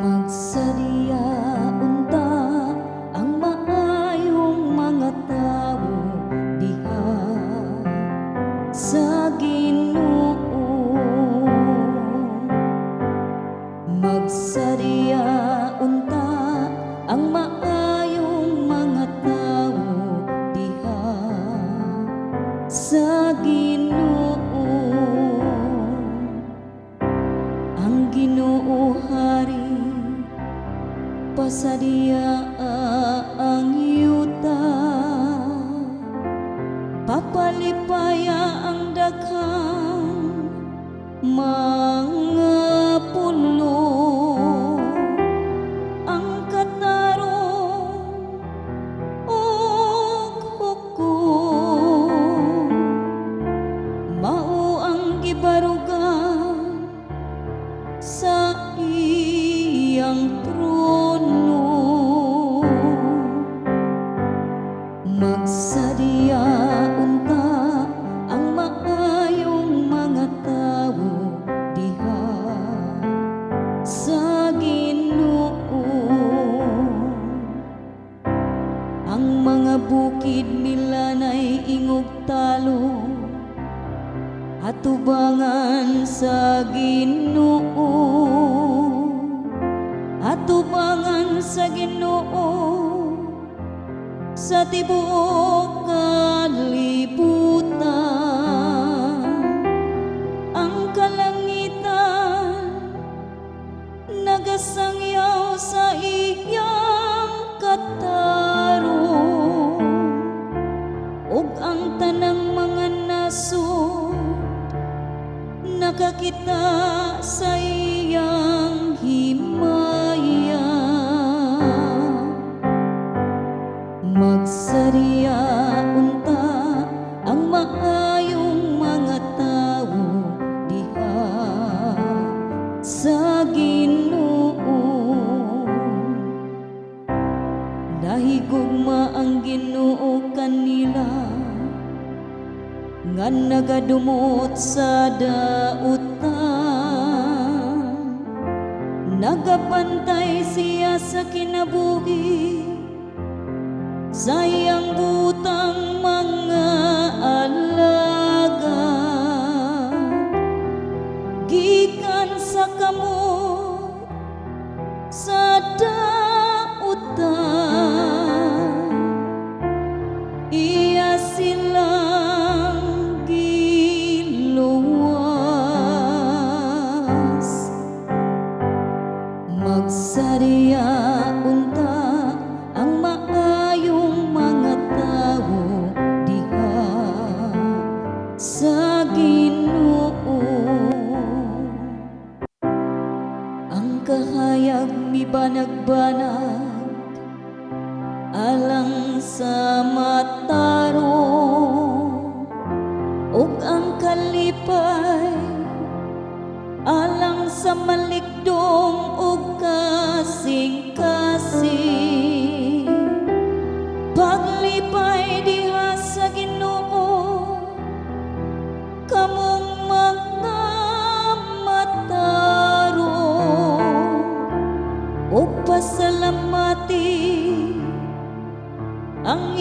Magsadya unta ang maayong mga tawo diha sa Ginoo. Magsadya unta ang maayong mga tawo diha sa Ginoo. Ang Ginoo hari pasadya ang yuta, papalipaya ang daghang mga pulo. Ang katarong ug hukom mao ang gibarugan sa iyang trono. Magsadya unta ang maayong mga tawo diha sa Ginoo. Ang mga bukid milanay ingog talo, atubangan sa Ginoo. Atubangan sa Ginoo sa tibuok kalibutan. Ang kalangitan nagasangyaw sa iyang katarong, ug ang tanang mga nasod nakakita sa iyang himaya. Magsadya unta ang maayong mga tawo diha sa Ginoo. Nahigugma ang Ginoo kanila nga nagadumot sa dautan. Nagapantay siya sa kinabuhi sa iyang butang mga alaga. Gikan sa kamot sa dautan, iya silang giluwas. Magsadya unta ang maayong mga tawo diha sa Ginoo. Ang kahayag mibanag-banag alang sa matarong, ug ang kalipay alang sa malikdong ug kasing-kasing. Paglipay diha sa Ginoo kamong mga matarong, ug pasalamati ang